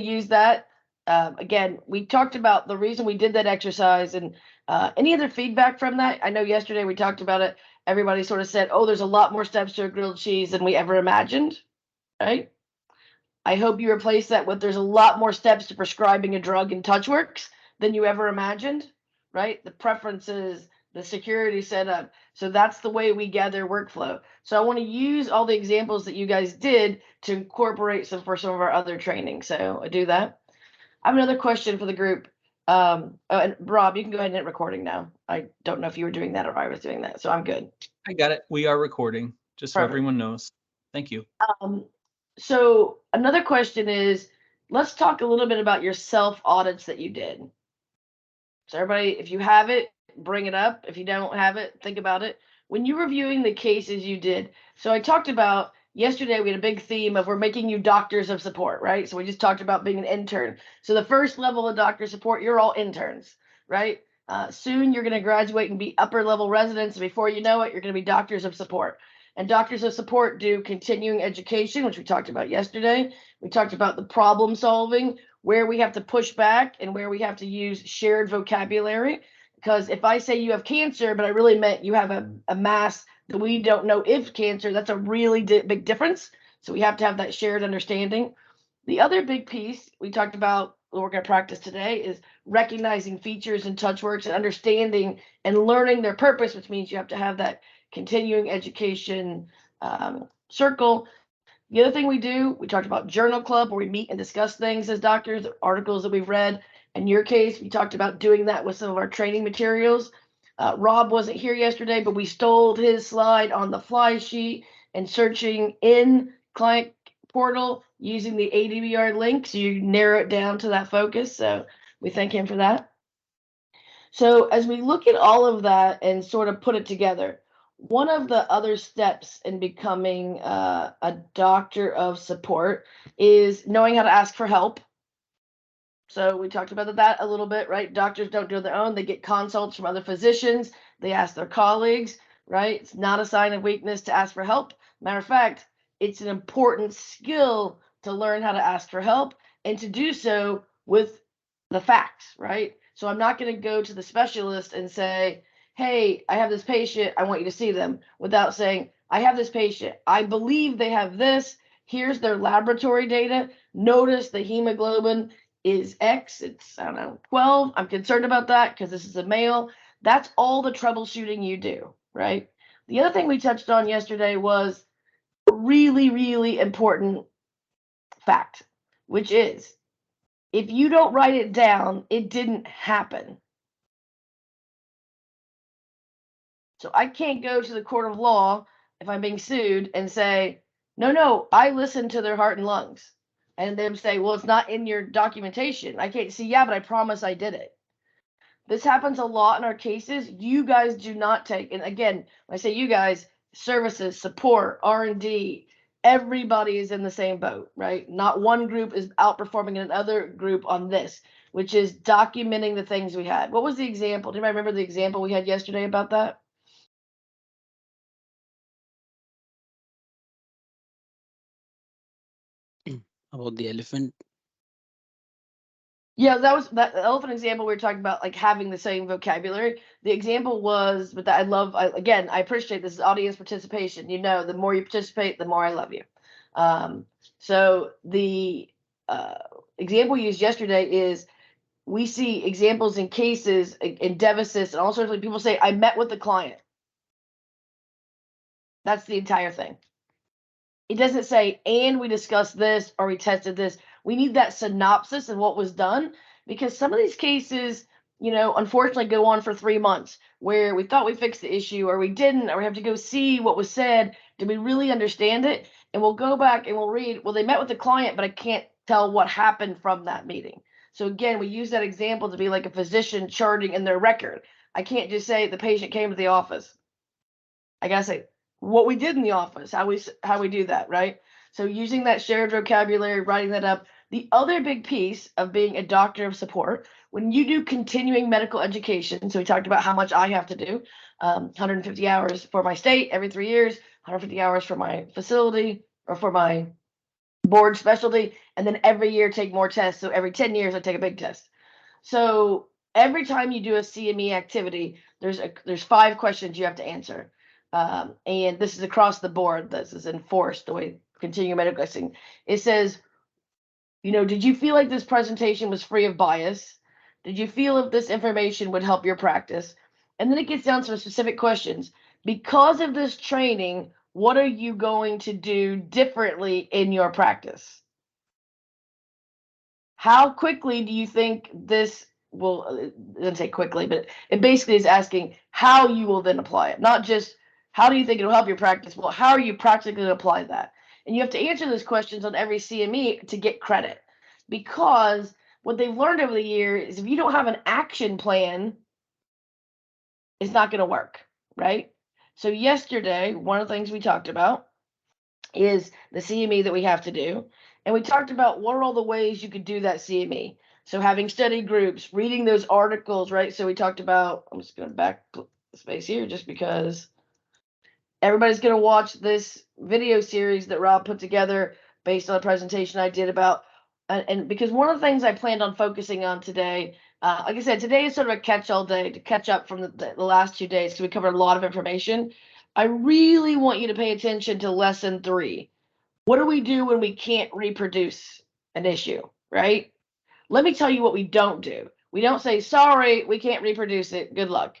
use that. Again, we talked about the reason we did that exercise, and any other feedback from that? I know yesterday we talked about it. Everybody sort of said, oh, there's a lot more steps to a grilled cheese than we ever imagined, right? I hope you replace that with there's a lot more steps to prescribing a drug in TouchWorks than you ever imagined, right? The preferences, the security setup. So that's the way we gather workflow. So I want to use all the examples that you guys did to incorporate some for some of our other training. So I do that. I have another question for the group. And Rob, you can go ahead and hit recording now. I don't know if you were doing that or I was doing that, so I'm good. I got it. We are recording, just so everyone knows. Thank you. So another question is, let's talk a little bit about your self audits that you did. So everybody, if you have it, bring it up. If you don't have it, think about it. When you're reviewing the cases you did, so I talked about yesterday, we had a big theme of we're making you doctors of support, right? So we just talked about being an intern. So the first level of doctor support, you're all interns, right? Soon you're going to graduate and be upper level residents. Before you know it, you're going to be doctors of support. And doctors of support do continuing education, which we talked about yesterday. We talked about the problem solving, where we have to push back and where we have to use shared vocabulary. Because if I say you have cancer, but I really meant you have a mass that we don't know if cancer, that's a really big difference. So we have to have that shared understanding. The other big piece we talked about, what we're going to practice today, is recognizing features in TouchWorks and understanding and learning their purpose, which means you have to have that continuing education circle. The other thing we do, we talked about journal club, where we meet and discuss things as doctors, articles that we've read. In your case, we talked about doing that with some of our training materials. Rob wasn't here yesterday, but we stole his slide on the fly sheet and searching in client portal using the ADVR link. So you narrow it down to that focus. So we thank him for that. So as we look at all of that and sort of put it together, one of the other steps in becoming a doctor of support is knowing how to ask for help. So we talked about that a little bit, right? Doctors don't do it on their own. They get consults from other physicians. They ask their colleagues, right? It's not a sign of weakness to ask for help. Matter of fact, it's an important skill to learn how to ask for help and to do so with the facts, right? So I'm not going to go to the specialist and say, hey, I have this patient, I want you to see them, without saying, I have this patient, I believe they have this, here's their laboratory data, notice the hemoglobin is X, it's, I don't know, 12, I'm concerned about that because this is a male. That's all the troubleshooting you do, right? The other thing we touched on yesterday was a really, really important fact, which is, if you don't write it down, it didn't happen. So I can't go to the court of law if I'm being sued and say, no, I listened to their heart and lungs. And them say, well, it's not in your documentation. I can't see, yeah, but I promise I did it. This happens a lot in our cases. You guys do not take, and again, when I say you guys, services, support, R&D, everybody is in the same boat, right? Not one group is outperforming another group on this, which is documenting the things we had. What was the example? Do you remember the example we had yesterday about that? About the elephant. Yeah, that was that elephant example we were talking about, like having the same vocabulary. The example was, but that again, I appreciate this is audience participation. You know, the more you participate, the more I love you. So the example used yesterday is we see examples in cases in Devisis and all sorts of people say, I met with the client. That's the entire thing. It doesn't say, and we discussed this or we tested this. We need that synopsis of what was done, because some of these cases, you know, unfortunately go on for 3 months where we thought we fixed the issue or we didn't, or we have to go see what was said. Did we really understand it? And we'll go back and we'll read, well, they met with the client, but I can't tell what happened from that meeting. So again, we use that example to be like a physician charting in their record. I can't just say the patient came to the office. I gotta say, what we did in the office, how we do that, right? So using that shared vocabulary, writing that up. The other big piece of being a doctor of support, when you do continuing medical education, so we talked about how much I have to do, 150 hours for my state every 3 years, 150 hours for my facility or for my board specialty, and then every year take more tests. So every 10 years, I take a big test. So every time you do a CME activity, there's 5 questions you have to answer. And this is across the board. This is enforced the way continuing medical testing. It says, did you feel like this presentation was free of bias? Did you feel if this information would help your practice? And then it gets down to specific questions. Because of this training, what are you going to do differently in your practice? How quickly do you think this will, it doesn't say quickly, but it basically is asking how you will then apply it, not just how do you think it'll help your practice? Well, how are you practically going to apply that? And you have to answer those questions on every CME to get credit, because what they've learned over the years is if you don't have an action plan, it's not going to work, right? So yesterday, one of the things we talked about is the CME that we have to do. And we talked about what are all the ways you could do that CME. So having study groups, reading those articles, right? So we talked about, I'm just going to back space here just because everybody's going to watch this video series that Rob put together based on a presentation I did about, and because one of the things I planned on focusing on today, like I said, today is sort of a catch-all day to catch up from the last 2 days because we covered a lot of information. I really want you to pay attention to lesson 3. What do we do when we can't reproduce an issue, right? Let me tell you what we don't do. We don't say, sorry, we can't reproduce it. Good luck.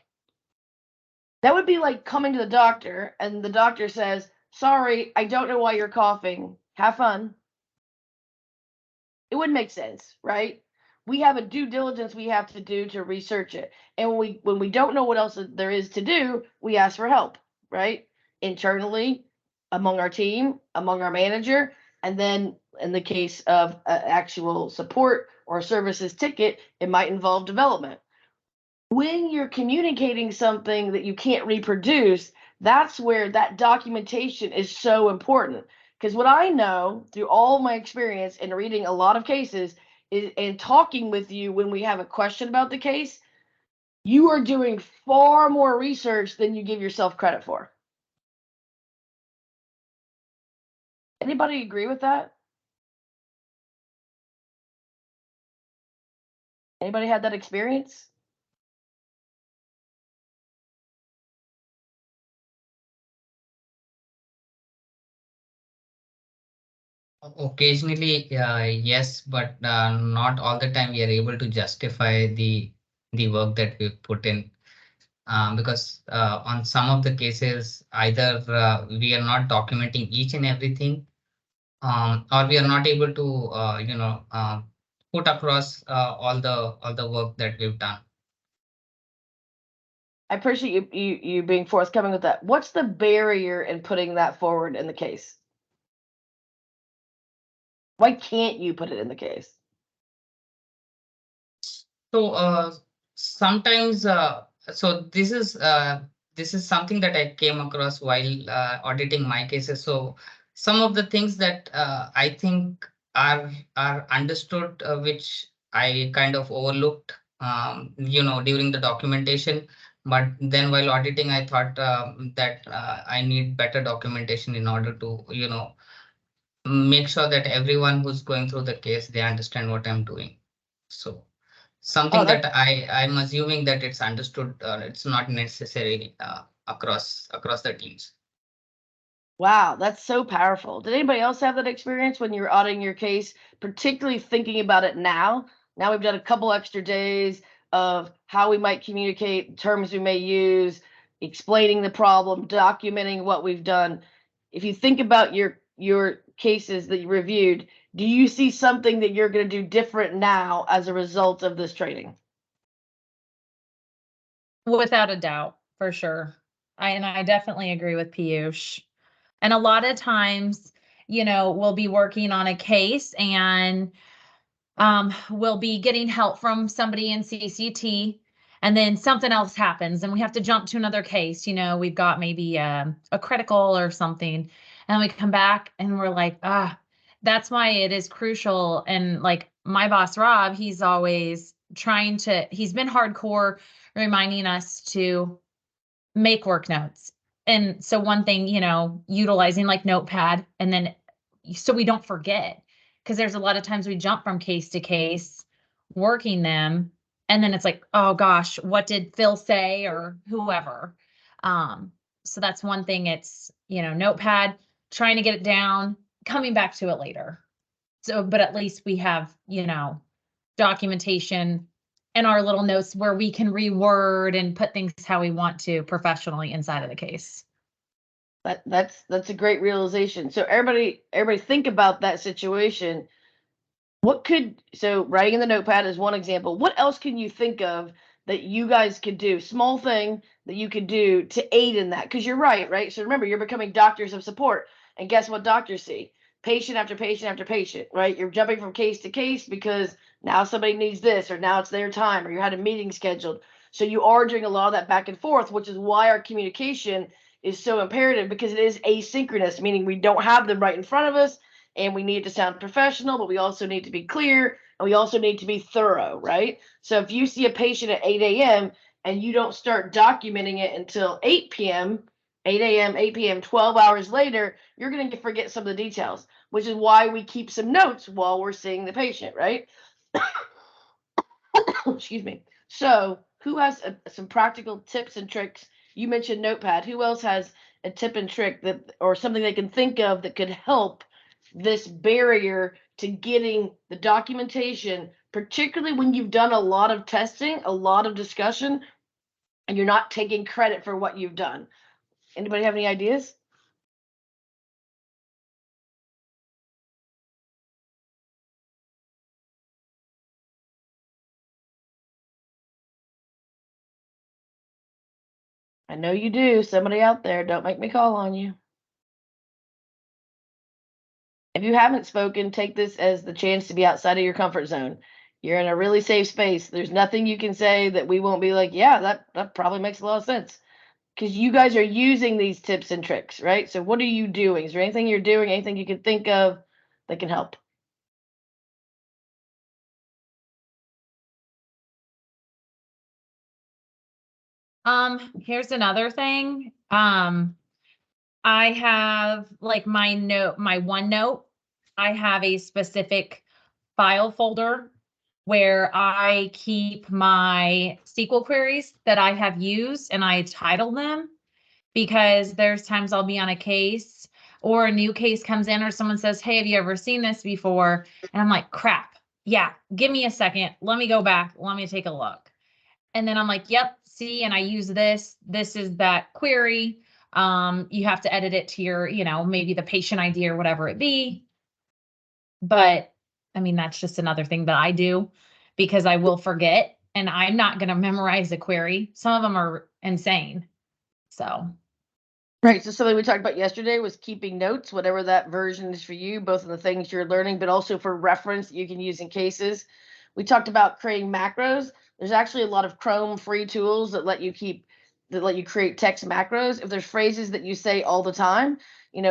That would be like coming to the doctor and the doctor says, sorry, I don't know why you're coughing. Have fun. It wouldn't make sense, right? We have a due diligence we have to do to research it. And when we don't know what else there is to do, we ask for help, right? Internally, among our team, among our manager, and then in the case of actual support or services ticket, it might involve development. When you're communicating something that you can't reproduce, that's where that documentation is so important. Because what I know through all my experience in reading a lot of cases is, and talking with you when we have a question about the case, you are doing far more research than you give yourself credit for. Anybody agree with that? Anybody had that experience? Occasionally, yes, but not all the time we are able to justify the work that we put in. Because on some of the cases, either we are not documenting each and everything, or we are not able to put across all the work that we've done. I appreciate you being forthcoming with that. What's the barrier in putting that forward in the case? Why can't you put it in the case? So sometimes, so this is something that I came across while auditing my cases. So some of the things that I think are understood, which I kind of overlooked, during the documentation. But then while auditing, I thought that I need better documentation in order to, make sure that everyone who's going through the case, they understand what I'm doing. So something that I'm assuming that it's understood, it's not necessary across the teams. Wow, that's so powerful. Did anybody else have that experience when you're auditing your case, particularly thinking about it now? Now we've done a couple extra days of how we might communicate, terms we may use, explaining the problem, documenting what we've done. If you think about your cases that you reviewed, do you see something that you're going to do different now as a result of this training? Without a doubt, for sure. I definitely agree with Piyush. And a lot of times, we'll be working on a case and we'll be getting help from somebody in CCT, and then something else happens and we have to jump to another case. We've got maybe a critical or something, and we come back and we're like, that's why it is crucial. And like my boss, Rob, he's always he's been hardcore reminding us to make work notes. And so one thing, utilizing like Notepad, and then, so we don't forget. Because there's a lot of times we jump from case to case, working them, and then it's like, oh gosh, what did Phil say or whoever? So that's one thing. It's, notepad, trying to get it down, coming back to it later. So, but at least we have, documentation and our little notes where we can reword and put things how we want to professionally inside of the case. That's a great realization. So everybody think about that situation. So writing in the notepad is one example. What else can you think of that you guys could do? Small thing that you could do to aid in that? Because you're right? So remember, you're becoming doctors of support. And guess what doctors see? Patient after patient after patient, right? You're jumping from case to case because now somebody needs this, or now it's their time, or you had a meeting scheduled. So you are doing a lot of that back and forth, which is why our communication is so imperative, because it is asynchronous, meaning we don't have them right in front of us, and we need to sound professional, but we also need to be clear, and we also need to be thorough, right? So if you see a patient at 8 a.m. and you don't start documenting it until 8 p.m., 8 a.m., 8 p.m., 12 hours later, you're going to forget some of the details, which is why we keep some notes while we're seeing the patient, right? Excuse me. So who has some practical tips and tricks? You mentioned Notepad. Who else has a tip and trick or something they can think of that could help this barrier to getting the documentation, particularly when you've done a lot of testing, a lot of discussion, and you're not taking credit for what you've done? Anybody have any ideas? I know you do. Somebody out there, don't make me call on you. If you haven't spoken, take this as the chance to be outside of your comfort zone. You're in a really safe space. There's nothing you can say that we won't be like, yeah, that probably makes a lot of sense. Because you guys are using these tips and tricks, right? So what are you doing? Is there anything you're doing, anything you can think of that can help? Here's another thing. I have like my OneNote. I have a specific file folder where I keep my SQL queries that I have used, and I title them, because there's times I'll be on a case or a new case comes in, or someone says, hey, have you ever seen this before? And I'm like, crap. Yeah, give me a second. Let me go back. Let me take a look. And then I'm like, yep, see, and I use this. This is that query. You have to edit it to your, maybe the patient ID or whatever it be. But I mean, that's just another thing that I do, because I will forget, and I'm not going to memorize a query. Some of them are insane. So. Right. So something we talked about yesterday was keeping notes, whatever that version is for you, both of the things you're learning, but also for reference that you can use in cases. We talked about creating macros. There's actually a lot of Chrome free tools that let you create text macros. If there's phrases that you say all the time,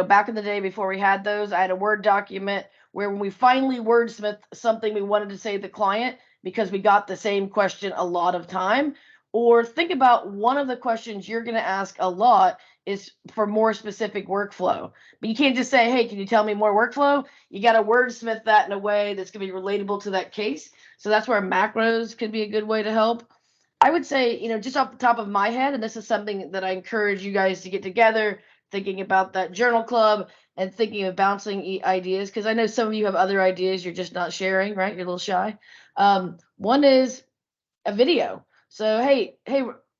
back in the day before we had those, I had a Word document where when we finally wordsmith something we wanted to say to the client, because we got the same question a lot of time. Or think about one of the questions you're going to ask a lot is for more specific workflow. But you can't just say, hey, can you tell me more workflow? You got to wordsmith that in a way that's going to be relatable to that case. So that's where macros could be a good way to help. I would say, just off the top of my head, and this is something that I encourage you guys to get together, thinking about that journal club and thinking of bouncing ideas, because I know some of you have other ideas you're just not sharing, right? You're a little shy. One is a video. So, hey,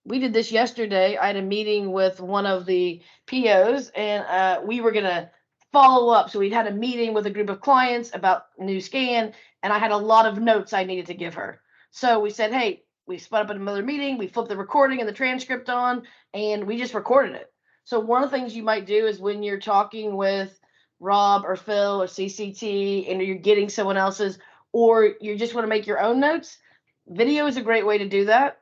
we did this yesterday. I had a meeting with one of the POs, and we were going to follow up. So we'd had a meeting with a group of clients about new scan, and I had a lot of notes I needed to give her. So we said, hey, we split up in another meeting. We flipped the recording and the transcript on, and we just recorded it. So one of the things you might do is when you're talking with Rob or Phil or CCT, and you're getting someone else's, or you just want to make your own notes, video is a great way to do that.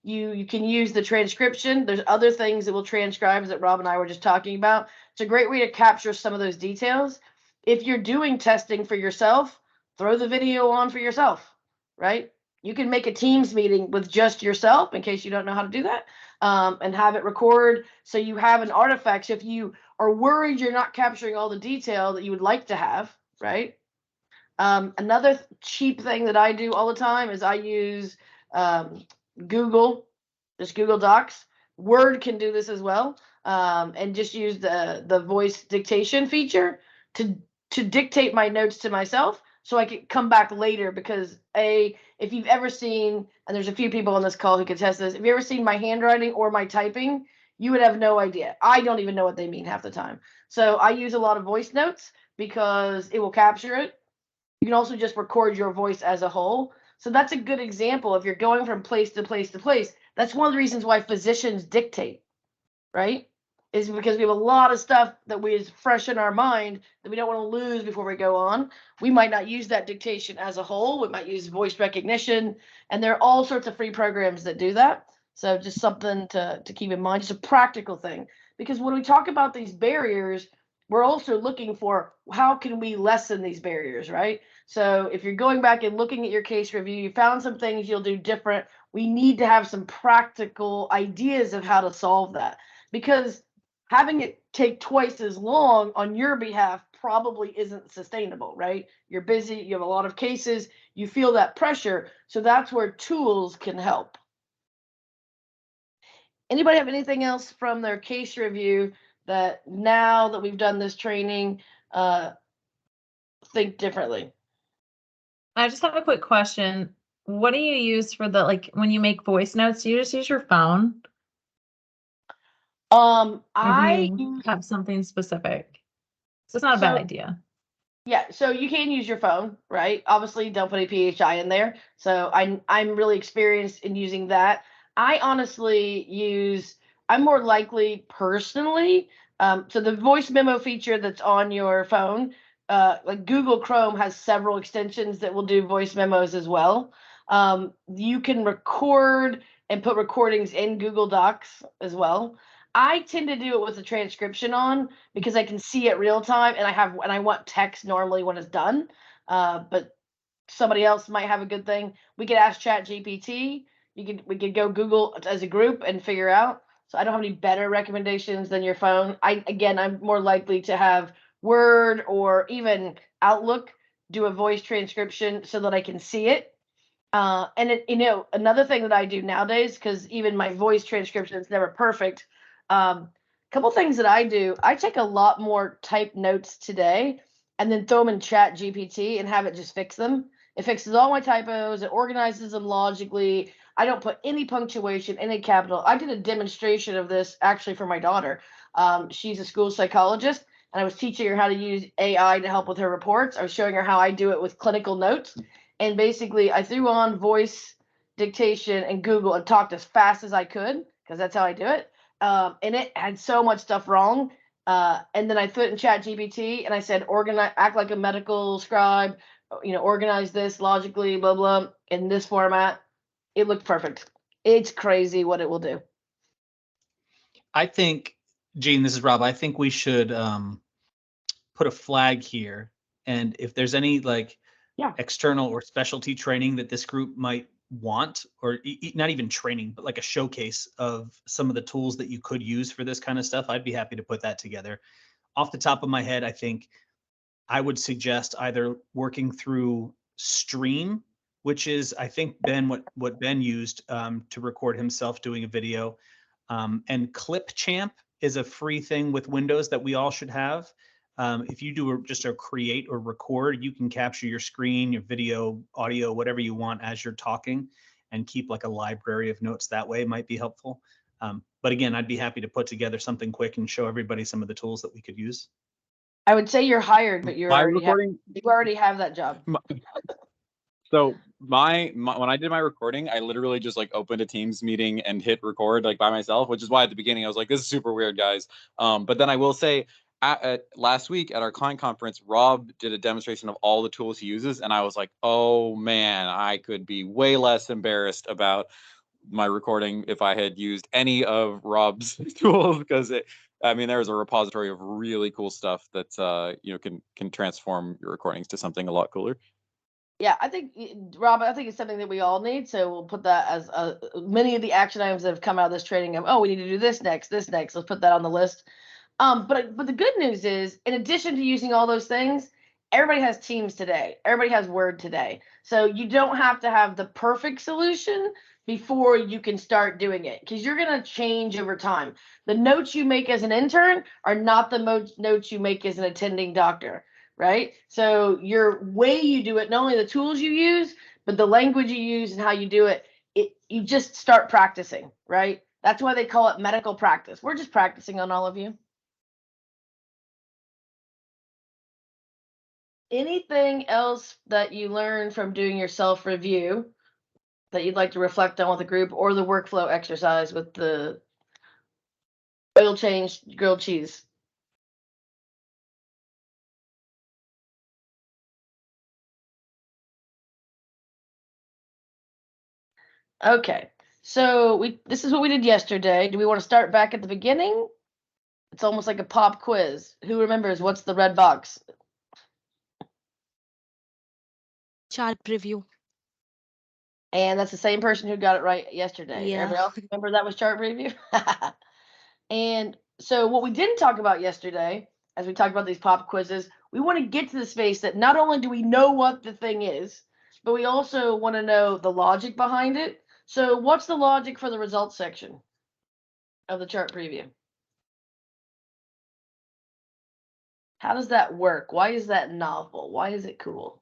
You can use the transcription. There's other things that will transcribe that Rob and I were just talking about. It's a great way to capture some of those details. If you're doing testing for yourself, throw the video on for yourself, right? You can make a Teams meeting with just yourself in case you don't know how to do that, and have it record so you have an artifact. So if you are worried you're not capturing all the detail that you would like to have, right? Another cheap thing that I do all the time is I use Google, just Google Docs. Word can do this as well, and just use the voice dictation feature to dictate my notes to myself, so I can come back later. Because if you've ever seen, and there's a few people on this call who can test this, if you ever seen my handwriting or my typing, you would have no idea. I don't even know what they mean half the time. So I use a lot of voice notes because it will capture it. You can also just record your voice as a whole. So that's a good example. If you're going from place to place to place, that's one of the reasons why physicians dictate, right? Is because we have a lot of stuff that is fresh in our mind that we don't want to lose before we go on. We might not use that dictation as a whole. We might use voice recognition, and there are all sorts of free programs that do that. So just something to keep in mind, just a practical thing. Because when we talk about these barriers, we're also looking for how can we lessen these barriers, right? So if you're going back and looking at your case review, you found some things you'll do different. We need to have some practical ideas of how to solve that, because having it take twice as long on your behalf probably isn't sustainable, right? You're busy, you have a lot of cases, you feel that pressure. So that's where tools can help. Anybody have anything else from their case review that now that we've done this training, think differently? I just have a quick question. What do you use for the, like, when you make voice notes, do you just use your phone? Or do I you have something specific? So it's not a bad idea. Yeah, so you can use your phone, right? Obviously, don't put a PHI in there. So I'm really experienced in using that. I honestly I'm more likely personally. So the voice memo feature that's on your phone, like Google Chrome has several extensions that will do voice memos as well. You can record and put recordings in Google Docs as well. I tend to do it with the transcription on because I can see it real time, and I want text normally when it's done. But somebody else might have a good thing. We could ask Chat GPT. We could go Google as a group and figure out. So I don't have any better recommendations than your phone. I'm more likely to have Word or even Outlook do a voice transcription so that I can see it. And another thing that I do nowadays, because even my voice transcription is never perfect. Couple things that I do. I take a lot more type notes today and then throw them in Chat GPT and have it just fix them. It fixes all my typos. It organizes them logically. I don't put any punctuation, any capital. I did a demonstration of this actually for my daughter. She's a school psychologist, and I was teaching her how to use AI to help with her reports. I was showing her how I do it with clinical notes. And basically, I threw on voice dictation and Google and talked as fast as I could, because that's how I do it. And it had so much stuff wrong. And then I threw it in Chat GPT and I said, act like a medical scribe, organize this logically, blah, blah, in this format. It looked perfect. It's crazy what it will do. I think, Gene, this is Rob. I think we should put a flag here. And if there's any external or specialty training that this group might want, or not even training, but like a showcase of some of the tools that you could use for this kind of stuff, I'd be happy to put that together. Off the top of my head, I think I would suggest either working through Stream, which is, I think, Ben, what Ben used to record himself doing a video. And Clipchamp is a free thing with Windows that we all should have. If you do just a create or record, you can capture your screen, your video, audio, whatever you want as you're talking, and keep like a library of notes that way. It might be helpful. But again, I'd be happy to put together something quick and show everybody some of the tools that we could use. I would say you're hired, but you already have that job. So when I did my recording, I literally just opened a Teams meeting and hit record by myself, which is why at the beginning I was like, this is super weird, guys. But then I will say, last week at our client conference, Rob did a demonstration of all the tools he uses, and I was like, oh man, I could be way less embarrassed about my recording if I had used any of Rob's tools, because there's a repository of really cool stuff that can transform your recordings to something a lot cooler. Yeah, I think, Rob, it's something that we all need. So we'll put that as many of the action items that have come out of this training of, we need to do this next. Let's put that on the list. But the good news is, in addition to using all those things, everybody has Teams today. Everybody has Word today. So you don't have to have the perfect solution before you can start doing it, because you're going to change over time. The notes you make as an intern are not the notes you make as an attending doctor, right? So your way you do it, not only the tools you use, but the language you use and how you do it, you just start practicing, right? That's why they call it medical practice. We're just practicing on all of you. Anything else that you learned from doing your self-review that you'd like to reflect on with the group, or the workflow exercise with the oil change grilled cheese? Okay, so this is what we did yesterday. Do we want to start back at the beginning? It's almost like a pop quiz. Who remembers what's the red box? Chart preview. And that's the same person who got it right yesterday. Yeah. Everybody else remember that was chart preview? And so what we didn't talk about yesterday, as we talked about these pop quizzes, we want to get to the space that not only do we know what the thing is, but we also want to know the logic behind it. So what's the logic for the results section of the chart preview? How does that work? Why is that novel? Why is it cool?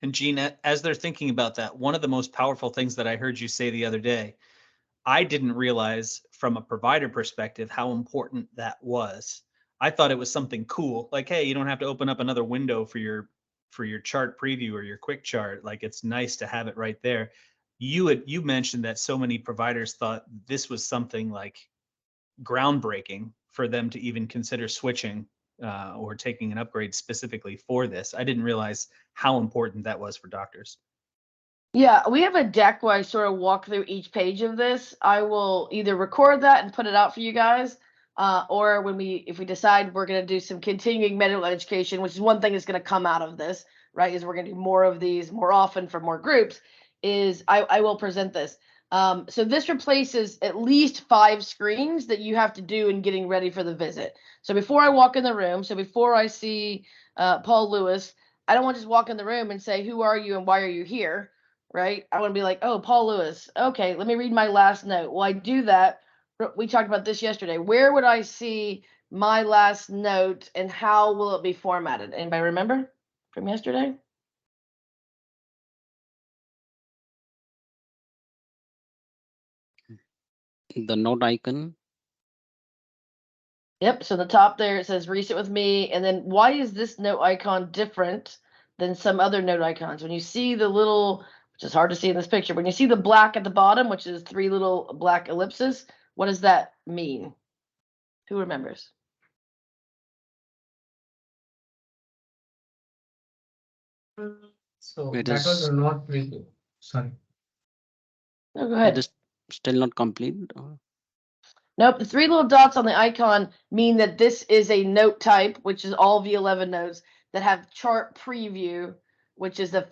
And Jean, as they're thinking about that, one of the most powerful things that I heard you say the other day, I didn't realize from a provider perspective how important that was. I thought it was something cool, like, hey, you don't have to open up another window for your chart preview or your quick chart. Like, it's nice to have it right there. You mentioned that so many providers thought this was something like groundbreaking for them to even consider switching or taking an upgrade specifically for this. I didn't realize how important that was for doctors. Yeah, we have a deck where I sort of walk through each page of this. I will either record that and put it out for you guys, or if we decide we're going to do some continuing medical education, which is one thing that's going to come out of this, right? Is we're going to do more of these more often for more groups. I will present this. So this replaces at least 5 screens that you have to do in getting ready for the visit. So before I walk in the room, so before I see Paul Lewis, I don't want to just walk in the room and say, who are you and why are you here? Right? I want to be like, oh, Paul Lewis. Okay, let me read my last note. Well, I do that. We talked about this yesterday. Where would I see my last note and how will it be formatted? Anybody remember from yesterday? The note icon. Yep. So the top there, it says reset with me. And then why is this note icon different than some other note icons? When you see the little, which is hard to see in this picture, when you see the black at the bottom, which is 3 little black ellipses, what does that mean? Who remembers? So It that was is- not preview. Sorry. No, go ahead. It is still not complete. Nope, the 3 little dots on the icon mean that this is a note type, which is all V11 notes that have chart preview, which is a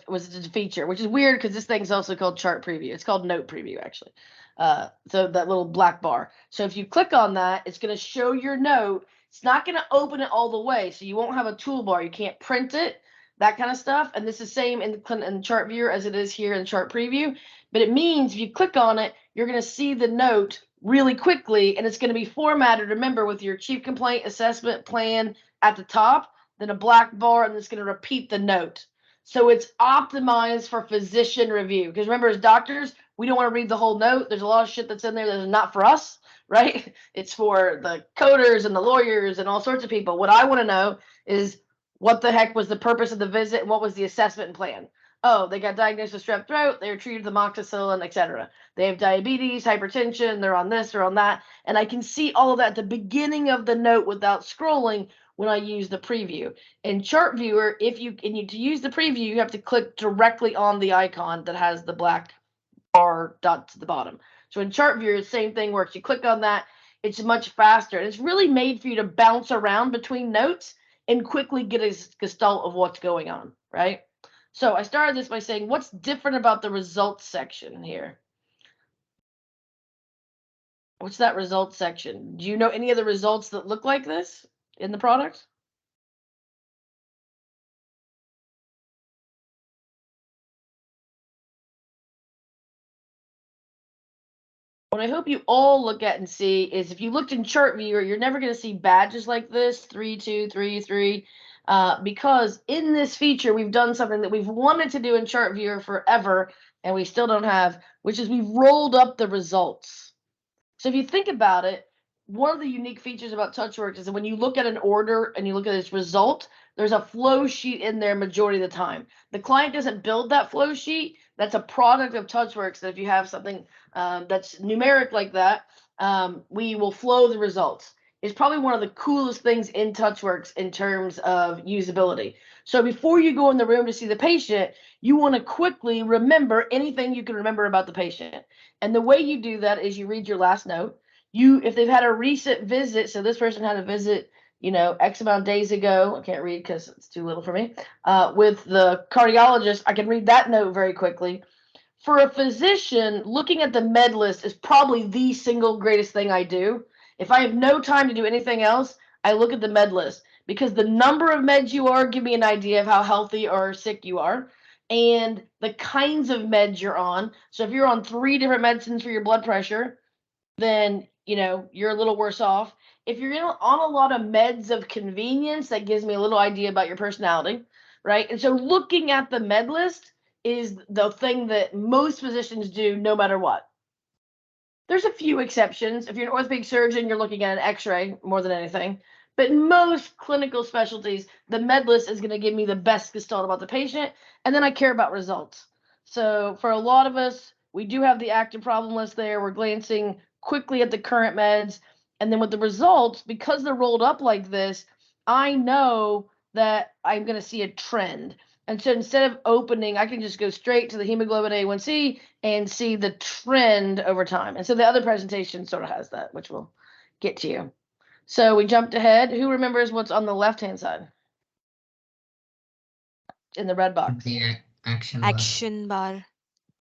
feature, which is weird because this thing's also called chart preview. It's called note preview, actually. So that little black bar. So if you click on that, it's going to show your note. It's not going to open it all the way, so you won't have a toolbar. You can't print it, that kind of stuff. And this is the same in the chart viewer as it is here in chart preview. But it means if you click on it, you're going to see the note really quickly, and it's going to be formatted, remember, with your chief complaint assessment plan at the top, then a black bar, and it's going to repeat the note. So it's optimized for physician review. Because remember, as doctors, we don't want to read the whole note. There's a lot of shit that's in there that is not for us, right? It's for the coders and the lawyers and all sorts of people. What I want to know is what the heck was the purpose of the visit and what was the assessment plan? Oh, they got diagnosed with strep throat, they were treated with amoxicillin, etc. They have diabetes, hypertension, they're on this, they're on that. And I can see all of that at the beginning of the note without scrolling when I use the preview. In Chart Viewer, to use the preview, you have to click directly on the icon that has the black bar dot to the bottom. So in Chart Viewer, the same thing works. You click on that, it's much faster. And it's really made for you to bounce around between notes and quickly get a gestalt of what's going on, right? So I started this by saying, what's different about the results section here? What's that results section? Do you know any of the results that look like this in the product? What I hope you all look at and see is if you looked in Chart Viewer, you're never going to see badges like this, 3, 2, 3, 3, because in this feature, we've done something that we've wanted to do in Chart Viewer forever, and we still don't have, which is we've rolled up the results. So if you think about it, one of the unique features about TouchWorks is that when you look at an order and you look at its result, there's a flow sheet in there majority of the time. The client doesn't build that flow sheet. That's a product of TouchWorks that if you have something that's numeric like that, we will flow the results. It's probably one of the coolest things in TouchWorks in terms of usability. So before you go in the room to see the patient, you want to quickly remember anything you can remember about the patient. And the way you do that is you read your last note. If they've had a recent visit, so this person had a visit, X amount of days ago, I can't read because it's too little for me, with the cardiologist, I can read that note very quickly. For a physician, looking at the med list is probably the single greatest thing I do. If I have no time to do anything else, I look at the med list because the number of meds you are give me an idea of how healthy or sick you are and the kinds of meds you're on. So if you're on 3 different medicines for your blood pressure, then you're a little worse off. If you're on a lot of meds of convenience, that gives me a little idea about your personality, right? And so looking at the med list is the thing that most physicians do no matter what. There's a few exceptions. If you're an orthopedic surgeon, you're looking at an x-ray more than anything. But most clinical specialties, the med list is going to give me the best gestalt about the patient, and then I care about results. So for a lot of us, we do have the active problem list there. We're glancing quickly at the current meds, and then with the results, because they're rolled up like this, I know that I'm going to see a trend. And so instead of opening, I can just go straight to the hemoglobin A1C and see the trend over time. And so the other presentation sort of has that, which we'll get to you. So we jumped ahead. Who remembers what's on the left-hand side? In the red box. The action bar.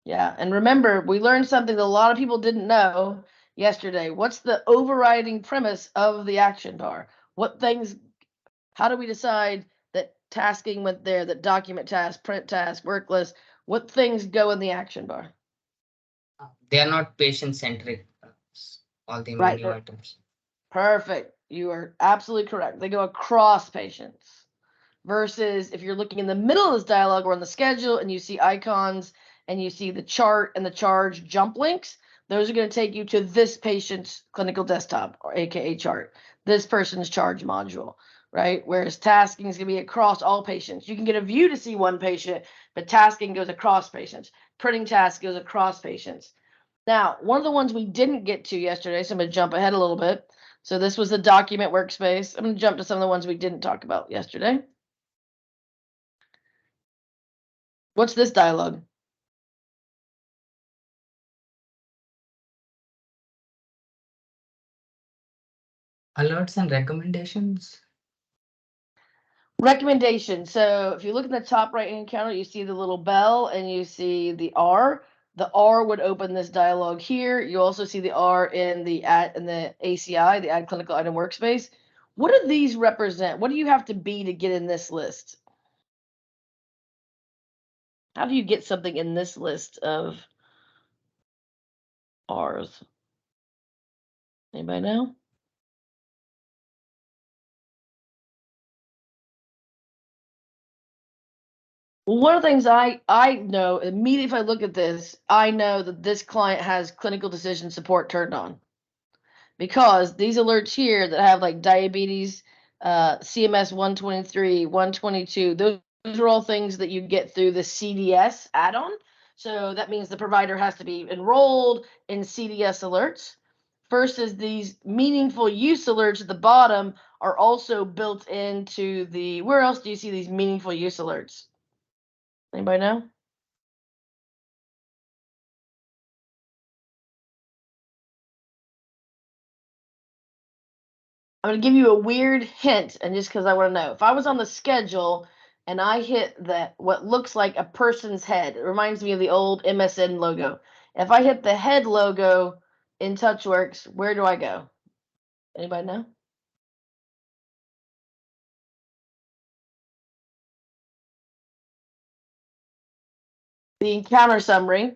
Yeah, and remember, we learned something that a lot of people didn't know yesterday. What's the overriding premise of the action bar? How do we decide that tasking went there, that document task, print task, work list, what things go in the action bar? They are not patient-centric, all the Right. menu items. Perfect. You are absolutely correct. They go across patients. Versus if you're looking in the middle of this dialogue or on the schedule and you see icons and you see the chart and the charge jump links, those are going to take you to this patient's clinical desktop, or AKA chart, this person's charge module, right? Whereas tasking is going to be across all patients. You can get a view to see one patient, but tasking goes across patients. Printing task goes across patients. Now, one of the ones we didn't get to yesterday, so I'm going to jump ahead a little bit. So this was the document workspace. I'm going to jump to some of the ones we didn't talk about yesterday. What's this dialogue? Alerts and recommendations. Recommendation. So if you look at the top right-hand counter, you see the little bell and you see the R. The R would open this dialogue here. You also see the R in the ACI, the Add Clinical Item Workspace. What do these represent? What do you have to be to get in this list? How do you get something in this list of R's? Anybody know? Well, one of the things I know immediately if I look at this, I know that this client has clinical decision support turned on. Because these alerts here that have like diabetes, CMS 123, 122, those are all things that you get through the CDS add-on. So that means the provider has to be enrolled in CDS alerts. Versus these meaningful use alerts at the bottom are also built into the, where else do you see these meaningful use alerts? Anybody know? I'm going to give you a weird hint, and just because I want to know. If I was on the schedule and I hit that, what looks like a person's head, it reminds me of the old MSN logo. If I hit the head logo, in TouchWorks, where do I go? Anybody know? The encounter summary.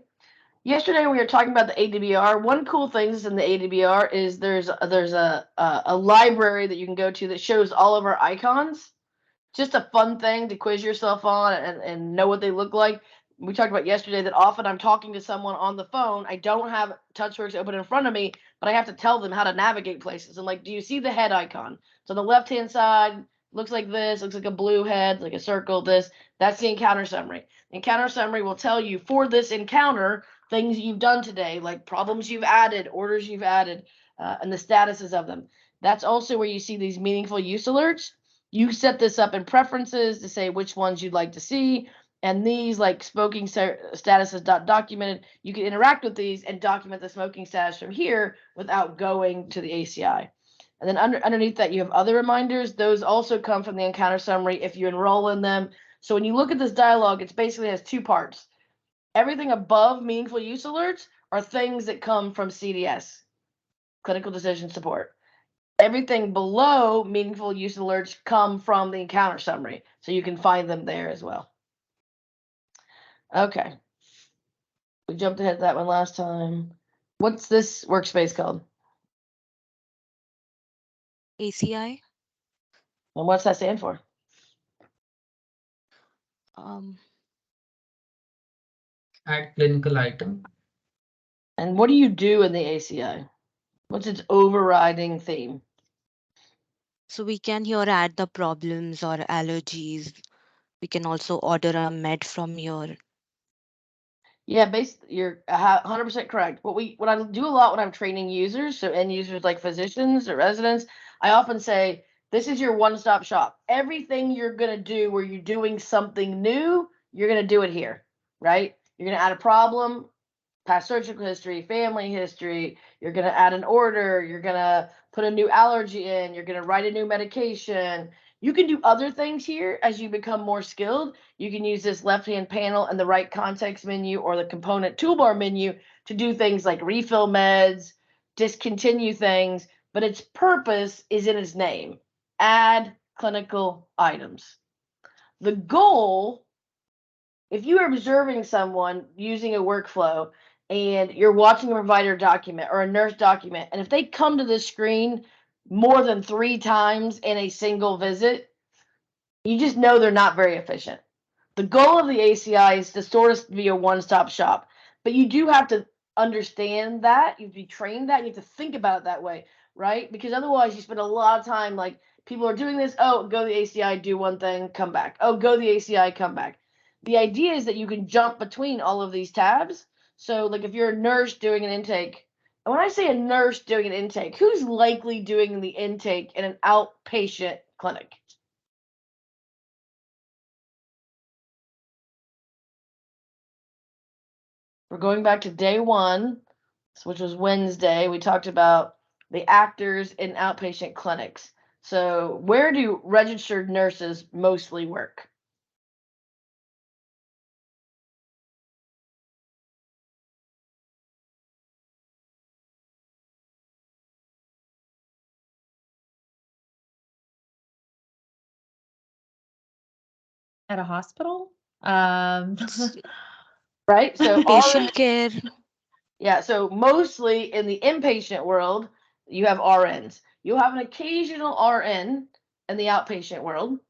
Yesterday we were talking about the ADBR. One cool thing in the ADBR is there's a library that you can go to that shows all of our icons. Just a fun thing to quiz yourself on and know what they look like. We talked about yesterday that often I'm talking to someone on the phone. I don't have TouchWorks open in front of me, but I have to tell them how to navigate places. And like, do you see the head icon? So on the left-hand side, looks like this, looks like a blue head, like a circle, this. That's the encounter summary. The encounter summary will tell you for this encounter, things you've done today, like problems you've added, orders you've added, and the statuses of them. That's also where you see these meaningful use alerts. You set this up in preferences to say which ones you'd like to see. And these, like smoking statuses documented, you can interact with these and document the smoking status from here without going to the ACI. And then underneath that, you have other reminders. Those also come from the encounter summary if you enroll in them. So when you look at this dialogue, it basically has two parts. Everything above meaningful use alerts are things that come from CDS, clinical decision support. Everything below meaningful use alerts come from the encounter summary. So you can find them there as well. Okay. We jumped ahead to that one last time. What's this workspace called? ACI. And what's that stand for? Add clinical item. And what do you do in the ACI? What's its overriding theme? So we can here add the problems or allergies. We can also order a med from your. Yeah, you're 100% correct. What I do a lot when I'm training users, so end users like physicians or residents, I often say, this is your one-stop shop. Everything you're going to do where you're doing something new, you're going to do it here, right? You're going to add a problem, past surgical history, family history. You're going to add an order. You're going to put a new allergy in. You're going to write a new medication. You can do other things here as you become more skilled. You can use this left-hand panel and the right context menu or the component toolbar menu to do things like refill meds, discontinue things, but its purpose is in its name. Add clinical items. The goal, if you are observing someone using a workflow and you're watching a provider document or a nurse document, and if they come to this screen more than 3 times in a single visit, you just know they're not very efficient. The goal of the ACI is to sort of be a one-stop shop, but you do have to understand that, you have to be trained that, you have to think about it that way, right? Because otherwise you spend a lot of time like, people are doing this, oh, go to the ACI, do one thing, come back. Oh, go to the ACI, come back. The idea is that you can jump between all of these tabs. So like if you're a nurse doing an intake, and when I say a nurse doing an intake, who's likely doing the intake in an outpatient clinic? We're going back to day 1, which was Wednesday. We talked about the actors in outpatient clinics. So where do registered nurses mostly work? At a hospital? Right? So Patient care. Yeah, so mostly in the inpatient world, you have RNs. You'll have an occasional RN in the outpatient world,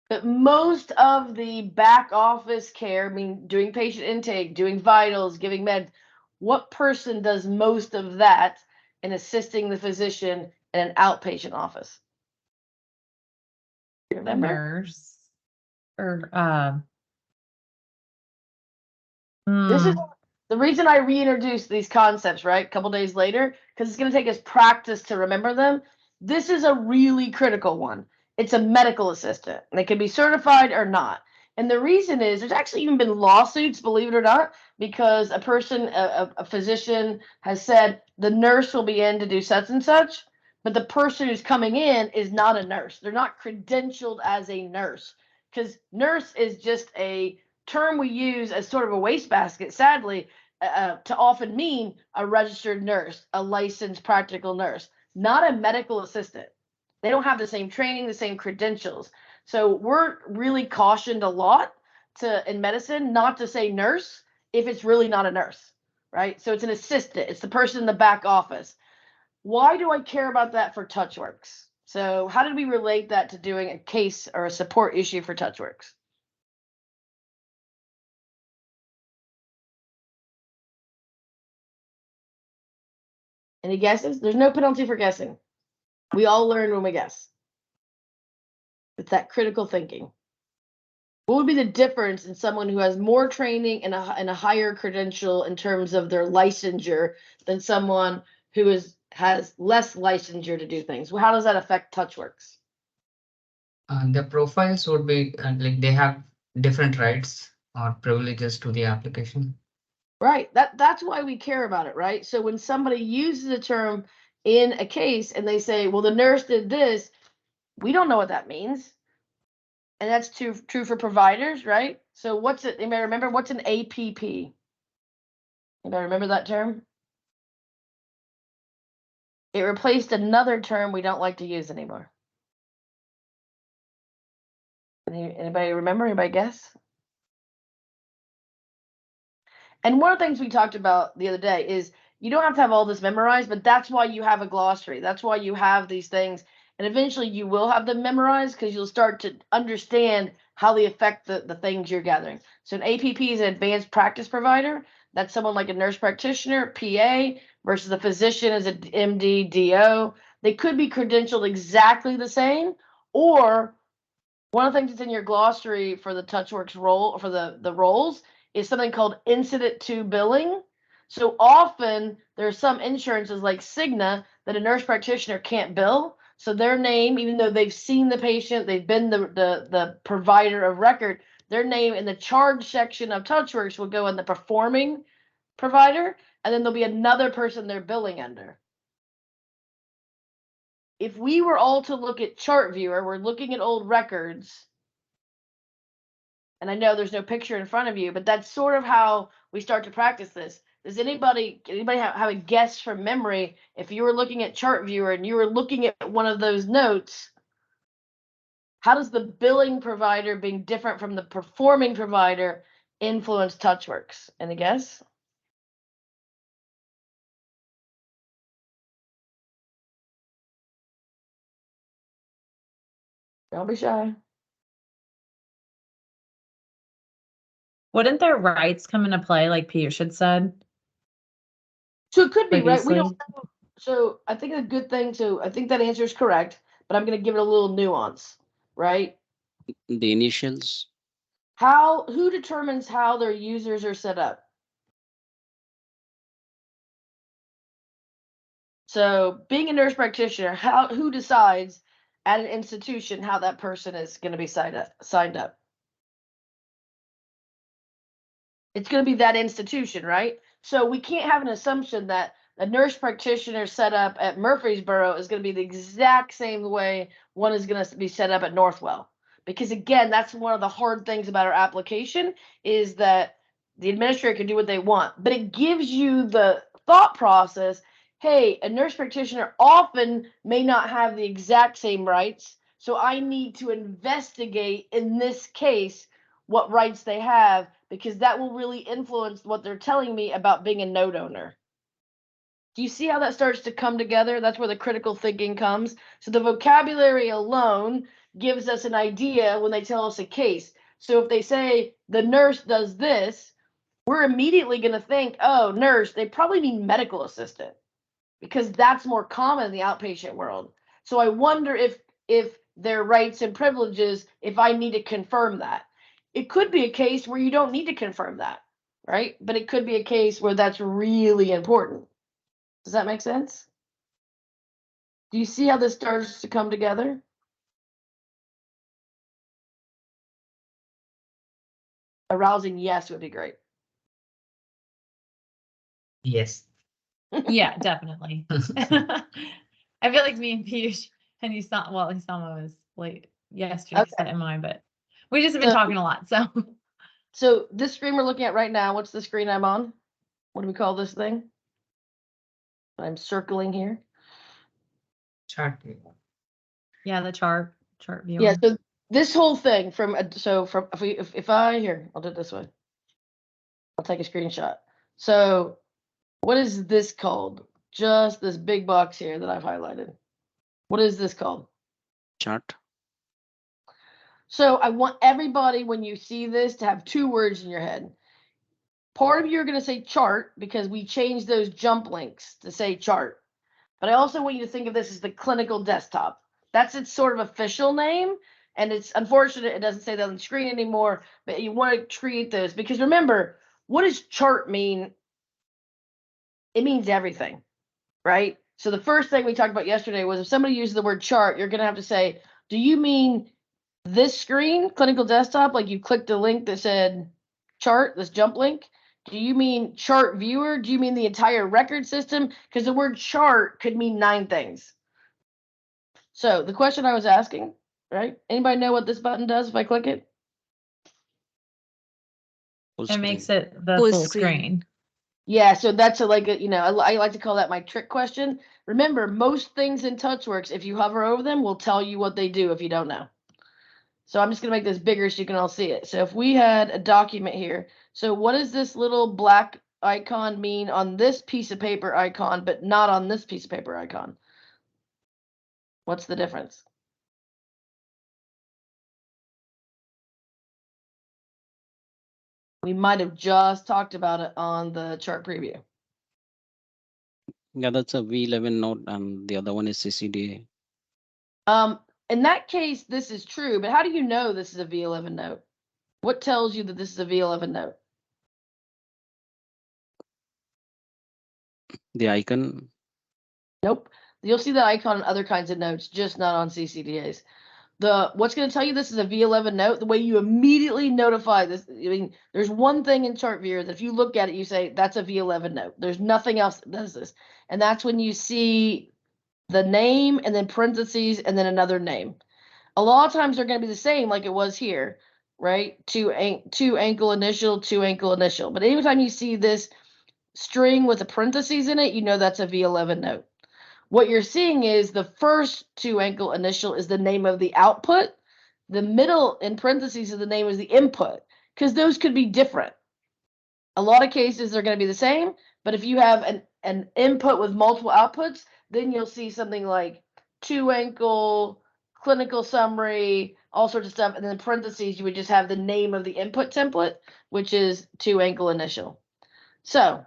but most of the back office care, I mean, doing patient intake, doing vitals, giving meds, what person does most of that in assisting the physician in an outpatient office? Remember? Nurse. Or This is the reason I reintroduced these concepts, right? A couple days later, because it's going to take us practice to remember them. This is a really critical one. It's a medical assistant, and they can be certified or not. And the reason is there's actually even been lawsuits, believe it or not, because a person, a physician has said the nurse will be in to do such and such, but the person who's coming in is not a nurse. They're not credentialed as a nurse, because nurse is just a term we use as sort of a wastebasket, sadly, to often mean a registered nurse, a licensed practical nurse, not a medical assistant. They don't have the same training, the same credentials. So we're really cautioned a lot in medicine not to say nurse if it's really not a nurse, right? So it's an assistant. It's the person in the back office. Why do I care about that for TouchWorks? So how did we relate that to doing a case or a support issue for TouchWorks? Any guesses? There's no penalty for guessing. We all learn when we guess. It's that critical thinking. What would be the difference in someone who has more training and a higher credential in terms of their licensure than someone who has less licensure to do things? Well, how does that affect TouchWorks? The profiles would be like they have different rights or privileges to the application. Right. That's why we care about it, right? So when somebody uses a term in a case and they say, well, the nurse did this, we don't know what that means. And that's true for providers, right? So what's it? Anybody remember what's an APP? Anybody remember that term? It replaced another term we don't like to use anymore. Anybody remember? Anybody guess? And one of the things we talked about the other day is you don't have to have all this memorized, but that's why you have a glossary. That's why you have these things. And eventually you will have them memorized because you'll start to understand how they affect the things you're gathering. So an APP is an advanced practice provider. That's someone like a nurse practitioner, PA, versus a physician as an MD, DO. They could be credentialed exactly the same, or one of the things that's in your glossary for the TouchWorks role, for the roles, is something called incident to billing. So often there's some insurances like Cigna that a nurse practitioner can't bill. So their name, even though they've seen the patient, they've been the provider of record, their name in the charge section of TouchWorks will go in the performing provider, and then there'll be another person they're billing under. If we were all to look at ChartViewer, we're looking at old records. And I know there's no picture in front of you, but that's sort of how we start to practice this. Does anybody have a guess from memory? If you were looking at ChartViewer and you were looking at one of those notes, how does the billing provider being different from the performing provider influence TouchWorks? Any guess? Don't be shy. Wouldn't their rights come into play, like Piyush had said? So it could be, right? We previously? don't know. So I think a good thing I think that answer is correct, but I'm going to give it a little nuance, right? The initials. Who determines how their users are set up? So being a nurse practitioner, who decides at an institution how that person is going to be signed up? It's going to be that institution, right? So we can't have an assumption that a nurse practitioner set up at Murfreesboro is going to be the exact same way one is going to be set up at Northwell. Because again, that's one of the hard things about our application is that the administrator can do what they want, but it gives you the thought process. Hey, a nurse practitioner often may not have the exact same rights. So I need to investigate in this case what rights they have, because that will really influence what they're telling me about being a note owner. Do you see how that starts to come together? That's where the critical thinking comes. So the vocabulary alone gives us an idea when they tell us a case. So if they say the nurse does this, we're immediately going to think, oh, nurse, they probably mean medical assistant, because that's more common in the outpatient world. So I wonder if their rights and privileges, if I need to confirm that. It could be a case where you don't need to confirm that, right? But it could be a case where that's really important. Does that make sense? Do you see how this starts to come together? A rousing yes would be great. Yes. Yeah, definitely. I feel like me and Piyush and Isama was late yesterday, Okay. set in mine, but we just have been talking a lot. So So this screen we're looking at right now, what's the screen I'm on? What do we call this thing? I'm circling here. Chart view. Yeah, the chart viewer. Yeah, so this whole thing from if I here, I'll do it this way. I'll take a screenshot. So what is this called? Just this big box here that I've highlighted. What is this called? Chart. So I want everybody, when you see this, to have two words in your head. Part of you are going to say chart because we changed those jump links to say chart. But I also want you to think of this as the clinical desktop. That's its sort of official name. And it's unfortunate it doesn't say that on the screen anymore, but you want to create those because remember, what does chart mean? It means everything, right? So the first thing we talked about yesterday was if somebody uses the word chart, you're going to have to say, do you mean this screen, clinical desktop, like you clicked a link that said chart, this jump link? Do you mean chart viewer? Do you mean the entire record system? Because the word chart could mean 9 things. So the question I was asking, right? Anybody know what this button does if I click it? Full It makes screen. it the Full full screen. screen. Yeah, so that's I like to call that my trick question. Remember, most things in TouchWorks, if you hover over them, will tell you what they do if you don't know. So I'm just going to make this bigger so you can all see it. So if we had a document here, so what does this little black icon mean on this piece of paper icon, but not on this piece of paper icon? What's the difference? We might have just talked about it on the chart preview. Yeah, that's a V11 note, and the other one is CCDA. In that case, this is true, but how do you know this is a V11 note? What tells you that this is a V11 note? The icon. Nope. You'll see the icon on other kinds of notes, just not on CCDAs. What's going to tell you this is a V11 note, the way you immediately notify this. I mean, there's one thing in ChartViewer that if you look at it, you say, that's a V11 note. There's nothing else that does this. And that's when you see the name and then parentheses and then another name. A lot of times they're going to be the same like it was here, right? Two ankle initial, two ankle initial. But anytime you see this string with a parentheses in it, you know that's a V11 note. What you're seeing is the first 2 ankle initial is the name of the output. The middle in parentheses of the name is the input, because those could be different. A lot of cases they're going to be the same, but if you have an input with multiple outputs, then you'll see something like 2 ankle, clinical summary, all sorts of stuff. And then in parentheses, you would just have the name of the input template, which is 2 ankle initial. So,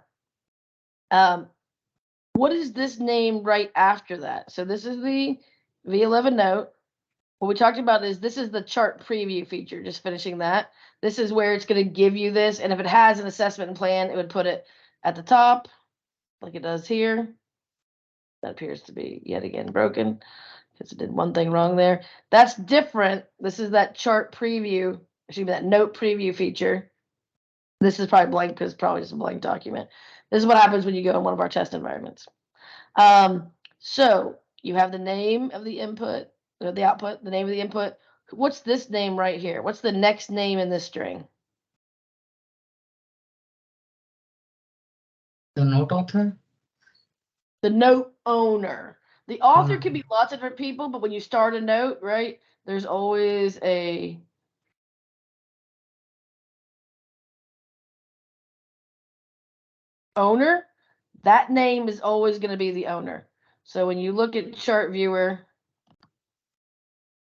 what is this name right after that? So this is the V11 note. What we talked about is this is the chart preview feature, just finishing that. This is where it's going to give you this. And if it has an assessment plan, it would put it at the top like it does here. That appears to be yet again broken because it did one thing wrong there. That's different. This is that chart preview, excuse me, that note preview feature. This is probably blank because it's probably just a blank document. This is what happens when you go in one of our test environments. So you have the name of the input, or the output, the name of the input. What's this name right here? What's the next name in this string? The note author? The note owner. The author Owner. can be lots of different people, but when you start a note, right, there's always a owner. That name is always going to be the owner. So when you look at chart viewer,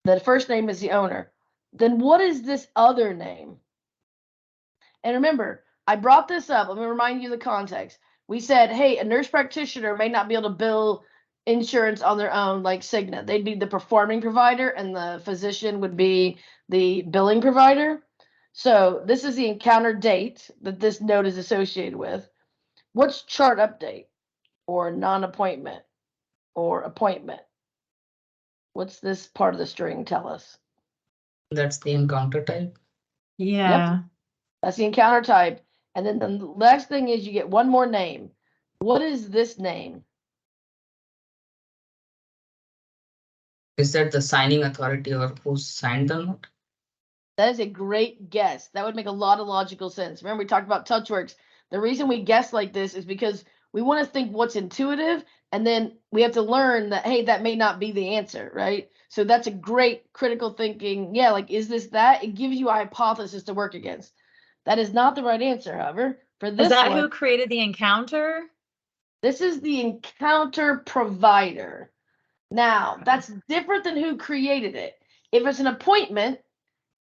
the first name is the owner. Then what is this other name? And remember, I brought this up. Let me remind you the context. We said, hey, a nurse practitioner may not be able to bill insurance on their own like Cigna. They'd be the performing provider and the physician would be the billing provider. So this is the encounter date that this note is associated with. What's chart update or non-appointment or appointment? What's this part of the string tell us? That's the encounter type. Yeah. Yep. That's the encounter type. And then the next thing is you get one more name. What is this name? Is that the signing authority or who signed the note? That is a great guess. That would make a lot of logical sense. Remember, we talked about TouchWorks. The reason we guess like this is because we want to think what's intuitive, and then we have to learn that, hey, that may not be the answer, right? So that's a great critical thinking. Yeah, like, is this that? It gives you a hypothesis to work against. That is not the right answer, however. For this Is that one, who created the encounter? this is the encounter provider. Now, that's different than who created it. If it's an appointment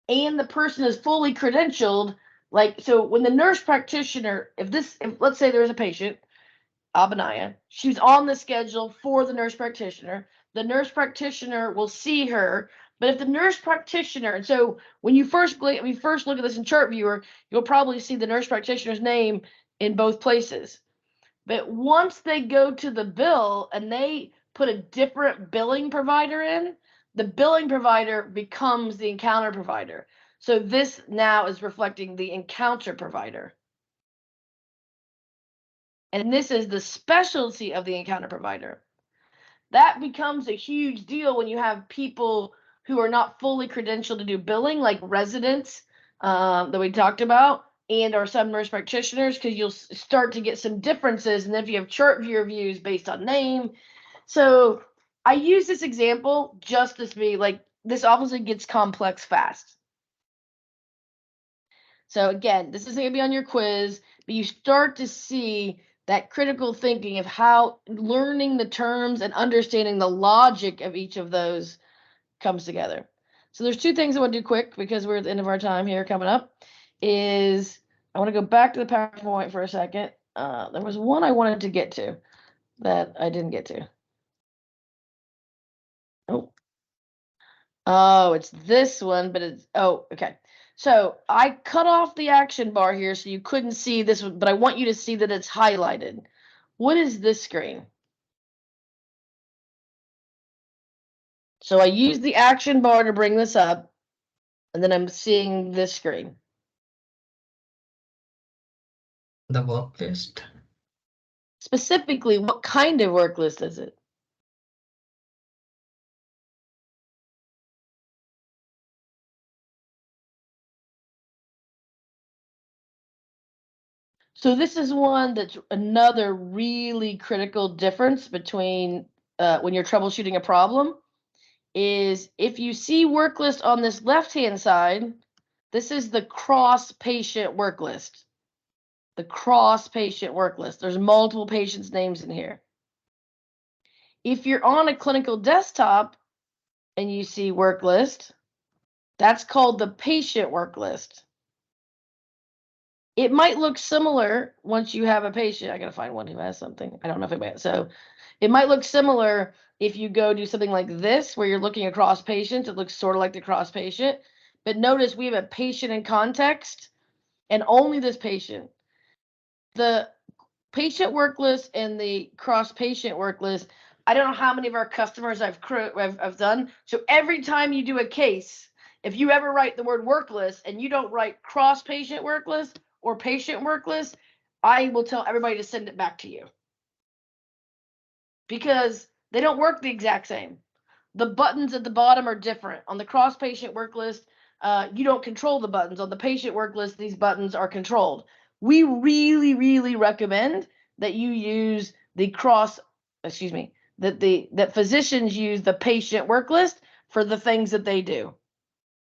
and the person is fully credentialed, like, so when the nurse practitioner, if let's say there's a patient, Abanaya, she's on the schedule for the nurse practitioner, the nurse practitioner will see her. But if the nurse practitioner, and so when you first look at this in Chart Viewer, you'll probably see the nurse practitioner's name in both places. But once they go to the bill and they put a different billing provider in, the billing provider becomes the encounter provider. So this now is reflecting the encounter provider. And this is the specialty of the encounter provider. That becomes a huge deal when you have people who are not fully credentialed to do billing, like residents that we talked about, and or some nurse practitioners, because you'll start to get some differences. And then if you have chart viewer views based on name. So I use this example just to be like, this obviously gets complex fast. So again, this isn't going to be on your quiz, but you start to see that critical thinking of how learning the terms and understanding the logic of each of those comes together. So there's two things I want to do quick because we're at the end of our time here coming up. Is I want to go back to the PowerPoint for a second. There was one I wanted to get to that I didn't get to. Oh, it's this one, but it's, oh, okay. So I cut off the action bar here so you couldn't see this one, but I want you to see that it's highlighted. What is this screen? So I use the action bar to bring this up, and then I'm seeing this screen. The work list. Specifically, what kind of work list is it? So this is one that's another really critical difference between when you're troubleshooting a problem is if you see work list on this left-hand side, this is the cross-patient work list. The cross-patient work list. There's multiple patients' names in here. If you're on a clinical desktop and you see work list, that's called the patient work list. It might look similar once you have a patient. I gotta find one who has something. I don't know if it might. So it might look similar if you go do something like this, where you're looking across patients. It looks sort of like the cross patient. But notice we have a patient in context and only this patient. The patient work list and the cross patient work list, I don't know how many of our customers I've done. So every time you do a case, if you ever write the word work list and you don't write cross patient work list or patient work list, I will tell everybody to send it back to you. Because they don't work the exact same. The buttons at the bottom are different. On the cross patient work list, you don't control the buttons. On the patient work list, these buttons are controlled. We really, really recommend that you use the that physicians use the patient work list for the things that they do.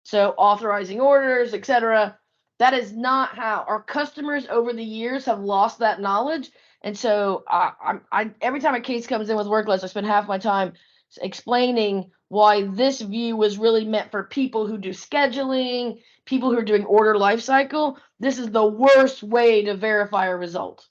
So authorizing orders, etc. That is not how our customers over the years have lost that knowledge. And so I every time a case comes in with work list, I spend half my time explaining why this view was really meant for people who do scheduling, people who are doing order lifecycle. This is the worst way to verify a result.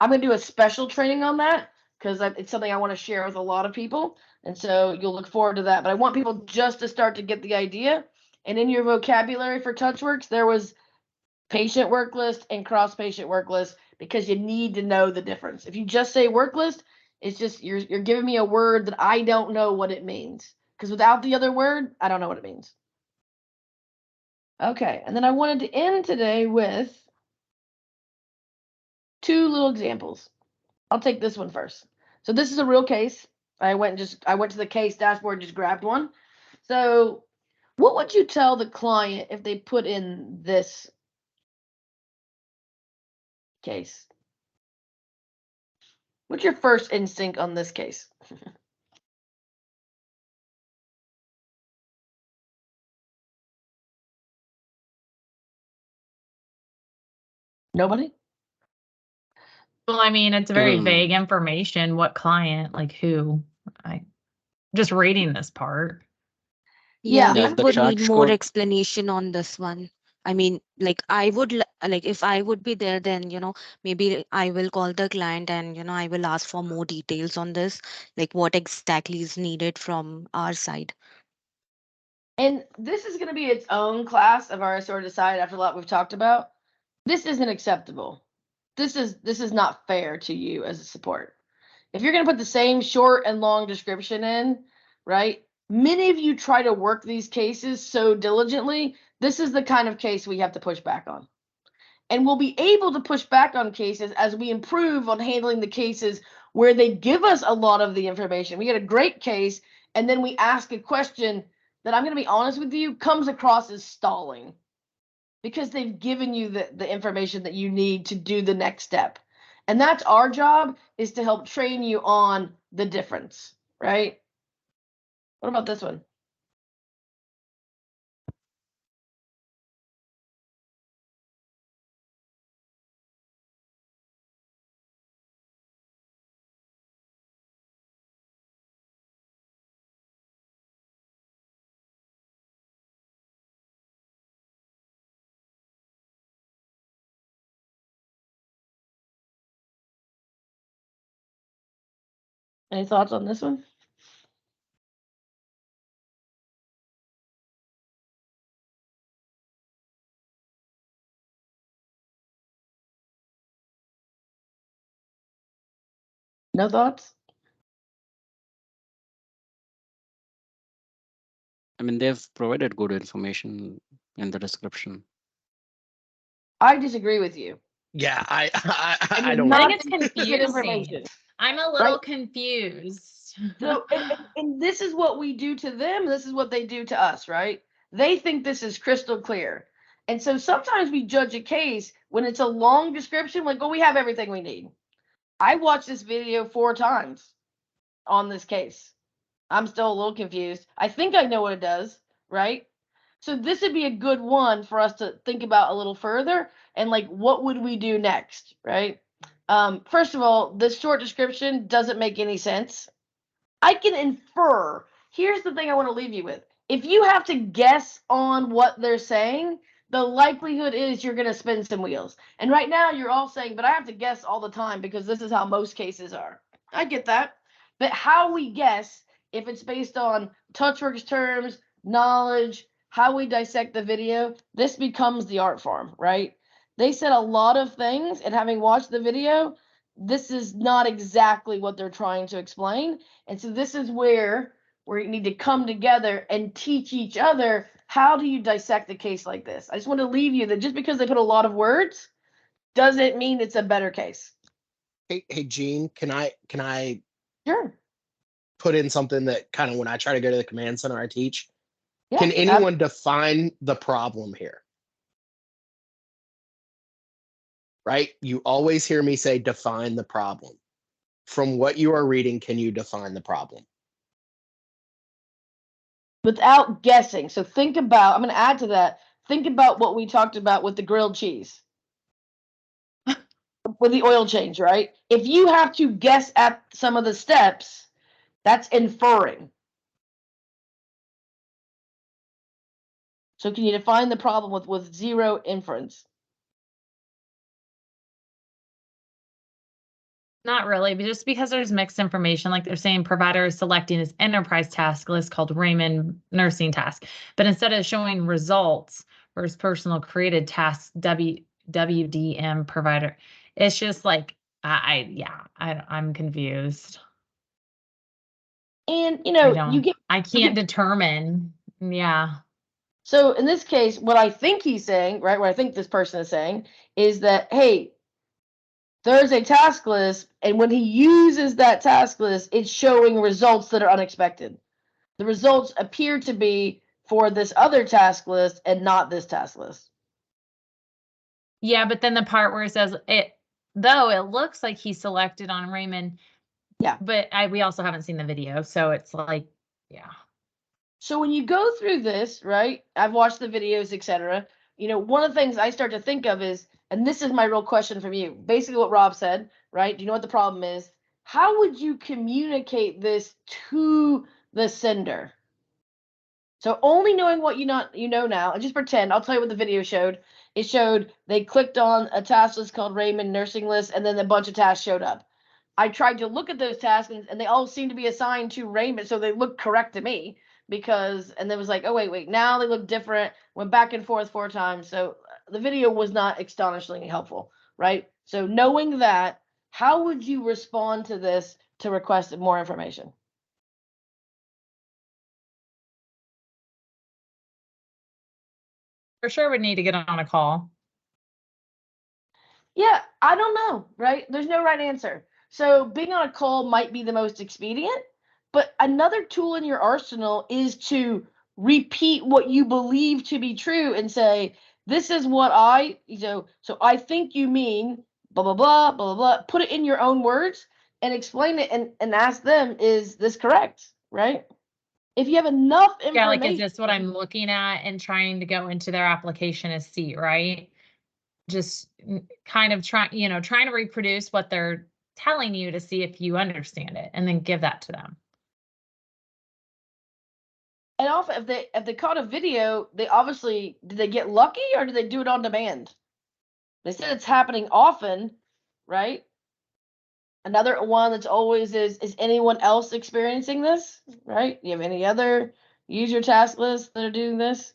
I'm going to do a special training on that because it's something I want to share with a lot of people. And so you'll look forward to that. But I want people just to start to get the idea. And in your vocabulary for TouchWorks, there was patient work list and cross patient work list because you need to know the difference. If you just say work list, it's just you're giving me a word that I don't know what it means. Because without the other word, I don't know what it means. Okay, and then I wanted to end today with two little examples. I'll take this one first. So this is a real case. I went to the case dashboard, just grabbed one. So what would you tell the client if they put in this case? What's your first instinct on this case? Nobody? Well, I mean, it's very Hmm. vague information. What client, like who? I just reading this part. Yeah. Does I the would chart need more show? explanation on this one. I mean, like I would like if I would be there, then maybe I will call the client and I will ask for more details on this, like what exactly is needed from our side. And this is going to be its own class of our sort of decide after a lot we've talked about. This isn't acceptable. This is not fair to you as a support. If you're going to put the same short and long description in, right? Many of you try to work these cases so diligently. This is the kind of case we have to push back on. And we'll be able to push back on cases as we improve on handling the cases where they give us a lot of the information. We get a great case, and then we ask a question that, I'm going to be honest with you, comes across as stalling because they've given you the information that you need to do the next step. And that's our job, is to help train you on the difference, right? What about this one? Any thoughts on this one? No thoughts? I mean, they've provided good information in the description. I disagree with you. Yeah, I And I it's don't I not think it's good confusing. information. I'm a little Right. confused. So, and this is what we do to them. This is what they do to us, right? They think this is crystal clear. And so sometimes we judge a case when it's a long description, like, oh, we have everything we need. I watched this video 4 times on this case. I'm still a little confused. I think I know what it does, right? So this would be a good one for us to think about a little further, and like, what would we do next, right? First of all, this short description doesn't make any sense. I can infer. Here's the thing I want to leave you with. If you have to guess on what they're saying, the likelihood is you're going to spin some wheels. And right now you're all saying, but I have to guess all the time because this is how most cases are. I get that. But how we guess, if it's based on TouchWorks terms, knowledge, how we dissect the video, this becomes the art form, right? They said a lot of things, and having watched the video, this is not exactly what they're trying to explain. And so this is where we need to come together and teach each other, how do you dissect a case like this? I just want to leave you that just because they put a lot of words doesn't mean it's a better case. Hey Gene, can I Sure. put in something that kind of, when I try to go to the command center I teach, Yeah. can anyone define the problem here? Right? You always hear me say define the problem. From what you are reading, can you define the problem? Without guessing. So think about, I'm going to add to that. Think about what we talked about with the grilled cheese. With the oil change, right? If you have to guess at some of the steps, that's inferring. So can you define the problem with zero inference? Not really, but just because there's mixed information, like they're saying provider is selecting his enterprise task list called Raymond Nursing Task. But instead of showing results for his personal created tasks, WDM provider, it's just like, I'm confused. And I can't determine. Yeah. So in this case, what I think he's saying, right, what I think this person is saying is that, hey, there's a task list, and when he uses that task list, it's showing results that are unexpected. The results appear to be for this other task list and not this task list. Yeah, but then the part where it says though it looks like he selected on Raymond. Yeah. But we also haven't seen the video, so it's like, yeah. So when you go through this, right? I've watched the videos, etc. You know, one of the things I start to think of is, and this is my real question from you, basically what Rob said, right? Do you know what the problem is? How would you communicate this to the sender? So only knowing what you know now, and just pretend, I'll tell you what the video showed. It showed they clicked on a task list called Raymond nursing list, and then a bunch of tasks showed up. I tried to look at those tasks, and they all seem to be assigned to Raymond, so they look correct to me. Because, and then was like, oh wait, now they look different. Went back and forth 4 times, so the video was not astonishingly helpful, right? So knowing that, how would you respond to this to request more information? For sure would need to get on a call. Yeah, I don't know, right? There's no right answer. So being on a call might be the most expedient, but another tool in your arsenal is to repeat what you believe to be true and say, this is what so I think you mean blah, blah, blah, blah, blah. Put it in your own words and explain it and ask them, is this correct, right? If you have enough information. Yeah, like, is this what I'm looking at and trying to go into their application and see, right? Just kind of trying to reproduce what they're telling you to see if you understand it, and then give that to them. And often, if they caught a video, they obviously, did they get lucky or did they do it on demand? They said it's happening often, right? Another one that's always is anyone else experiencing this, right? Do you have any other user task lists that are doing this?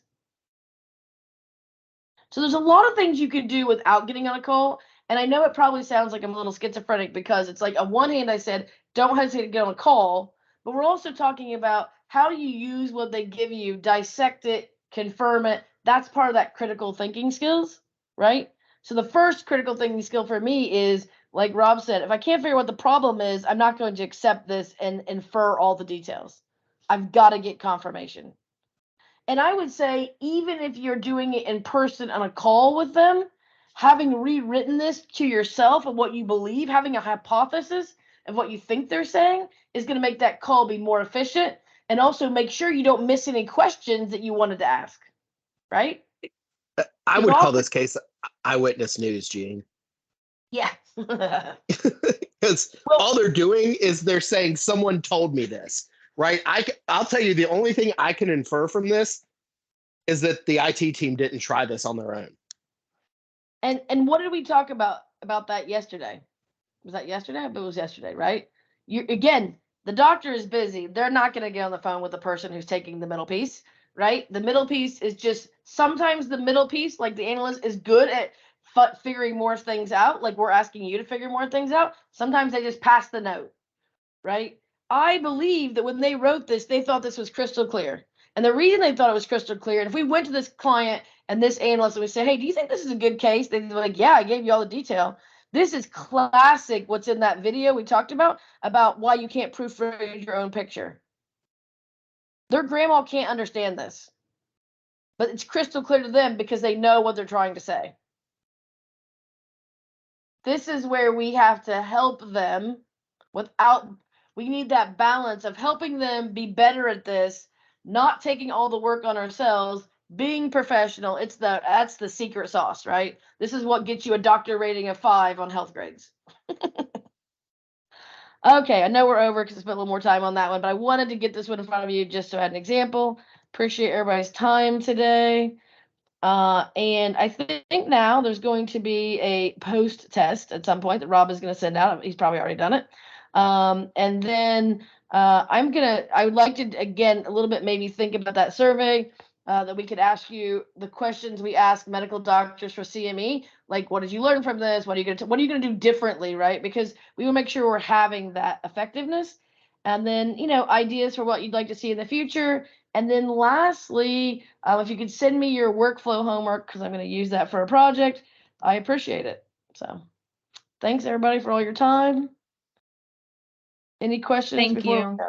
So there's a lot of things you could do without getting on a call. And I know it probably sounds like I'm a little schizophrenic because it's like on one hand I said, don't hesitate to get on a call, but we're also talking about how do you use what they give you, dissect it, confirm it. That's part of that critical thinking skills, right? So the first critical thinking skill for me is, like Rob said, if I can't figure out what the problem is, I'm not going to accept this and infer all the details. I've got to get confirmation. And I would say, even if you're doing it in person on a call with them, having rewritten this to yourself of what you believe, having a hypothesis of what you think they're saying is going to make that call be more efficient, and also make sure you don't miss any questions that you wanted to ask, right? I would call this case eyewitness news, Gene. Yeah. Because all they're doing is they're saying someone told me this, right? I'll tell you, the only thing I can infer from this is that the IT team didn't try this on their own. And what did we talk about that yesterday? Was that yesterday? It was yesterday, right? Again, the doctor is busy. They're not going to get on the phone with the person who's taking the middle piece, right? The middle piece is just, sometimes the middle piece, like the analyst, is good at figuring more things out. Like we're asking you to figure more things out. Sometimes they just pass the note, right? I believe that when they wrote this, they thought this was crystal clear. And the reason they thought it was crystal clear, and if we went to this client and this analyst and we say, hey, do you think this is a good case? They'd be like, yeah, I gave you all the detail. This is classic what's in that video we talked about why you can't proofread your own picture. Their grandma can't understand this, but it's crystal clear to them because they know what they're trying to say. This is where we have to help them we need that balance of helping them be better at this, not taking all the work on ourselves, being professional. That's the secret sauce, right? This is what gets you a doctor rating of 5 on health grades. Okay, I know we're over because I spent a little more time on that one, but I wanted to get this one in front of you just so I had an example. Appreciate everybody's time today. And I think now there's going to be a post test at some point that Rob is going to send out. He's probably already done it. And then I would like to, again, a little bit maybe think about that survey that we could ask you the questions we ask medical doctors for CME, like what did you learn from this? What are you going to do differently, right? Because we will make sure we're having that effectiveness. And then, ideas for what you'd like to see in the future. And then lastly, if you could send me your workflow homework, because I'm going to use that for a project, I appreciate it. So thanks everybody for all your time. Any questions? Thank you.